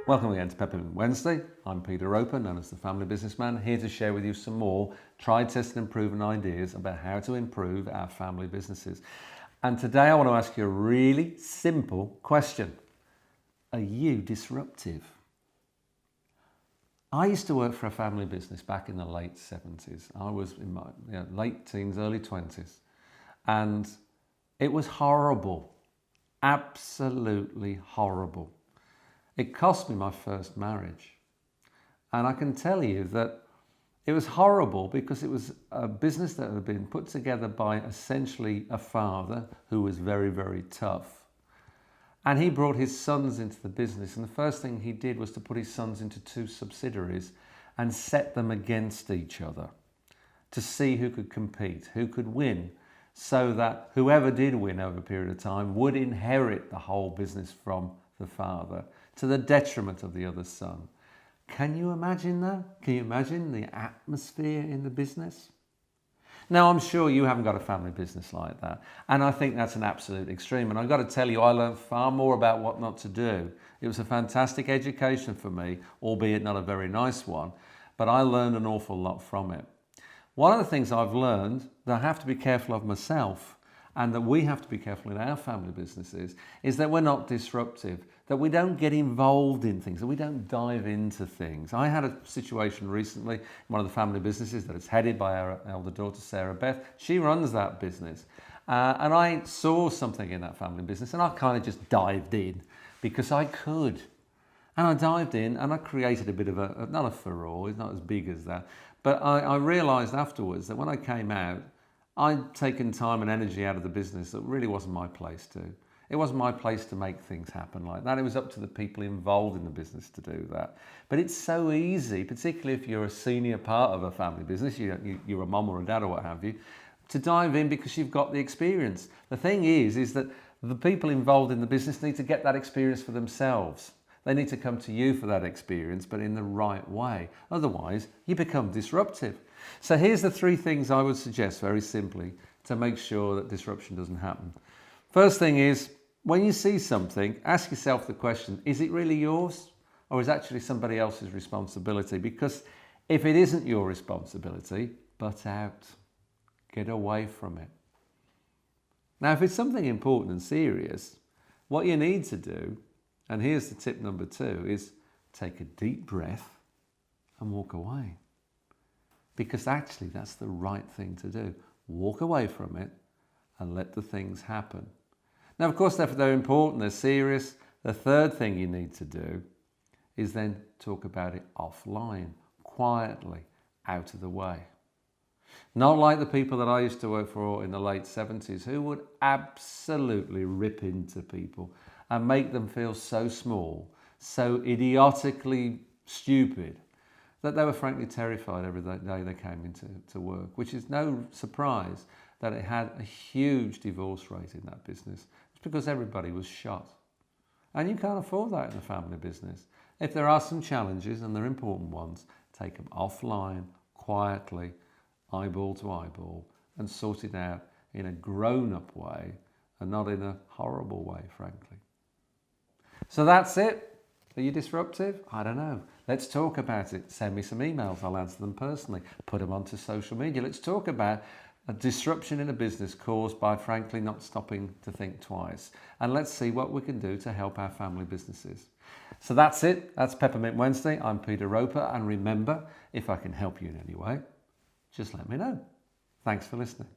Welcome again to Peppermint Wednesday. I'm Peter Roper, known as the Family Businessman, here to share with you some more tried, tested and proven ideas about how to improve our family businesses. And today I want to ask you a really simple question. Are you disruptive? I used to work for a family business back in the late 70s. I was in my late teens, early 20s. And it was horrible. Absolutely horrible. It cost me my first marriage. And I can tell you that it was horrible because it was a business that had been put together by essentially a father who was very, very tough. And he brought his sons into the business. And the first thing he did was to put his sons into two subsidiaries and set them against each other to see who could compete, who could win, so that whoever did win over a period of time would inherit the whole business from the father, to the detriment of the other son. Can you imagine that? Can you imagine the atmosphere in the business? Now, I'm sure you haven't got a family business like that. And I think that's an absolute extreme. And I've got to tell you, I learned far more about what not to do. It was a fantastic education for me, albeit not a very nice one. But I learned an awful lot from it. One of the things I've learned that I have to be careful of myself, and that we have to be careful in our family businesses, is that we're not disruptive, that we don't get involved in things, that we don't dive into things. I had a situation recently in one of the family businesses that is headed by our elder daughter, Sarah Beth. She runs that business. And I saw something in that family business and I kind of just dived in because I could. And I dived in and I created a bit of not a furore, it's not as big as that, but I realised afterwards that when I came out, I'd taken time and energy out of the business that really wasn't my place to. It wasn't my place to make things happen like that. It was up to the people involved in the business to do that. But it's so easy, particularly if you're a senior part of a family business, you're a mum or a dad or what have you, to dive in because you've got the experience. The thing is that the people involved in the business need to get that experience for themselves. They need to come to you for that experience, but in the right way. Otherwise, you become disruptive. So here's the three things I would suggest very simply to make sure that disruption doesn't happen. First thing is, when you see something, ask yourself the question, is it really yours or is it actually somebody else's responsibility? Because if it isn't your responsibility, butt out. Get away from it. Now, if it's something important and serious, what you need to do, and here's the tip number 2, is take a deep breath and walk away. Because actually that's the right thing to do. Walk away from it and let the things happen. Now, of course, they're important, they're serious. The third thing you need to do is then talk about it offline, quietly, out of the way. Not like the people that I used to work for in the late 70s who would absolutely rip into people and make them feel so small, so idiotically stupid, that they were frankly terrified every day they came into work, which is no surprise that it had a huge divorce rate in that business. It's because everybody was shot. And you can't afford that in a family business. If there are some challenges, and they're important ones, take them offline, quietly, eyeball to eyeball, and sort it out in a grown-up way and not in a horrible way, frankly. So that's it. Are you disruptive? I don't know. Let's talk about it. Send me some emails. I'll answer them personally. Put them onto social media. Let's talk about a disruption in a business caused by, frankly, not stopping to think twice. And let's see what we can do to help our family businesses. So that's it. That's Peppermint Wednesday. I'm Peter Roper. And remember, if I can help you in any way, just let me know. Thanks for listening.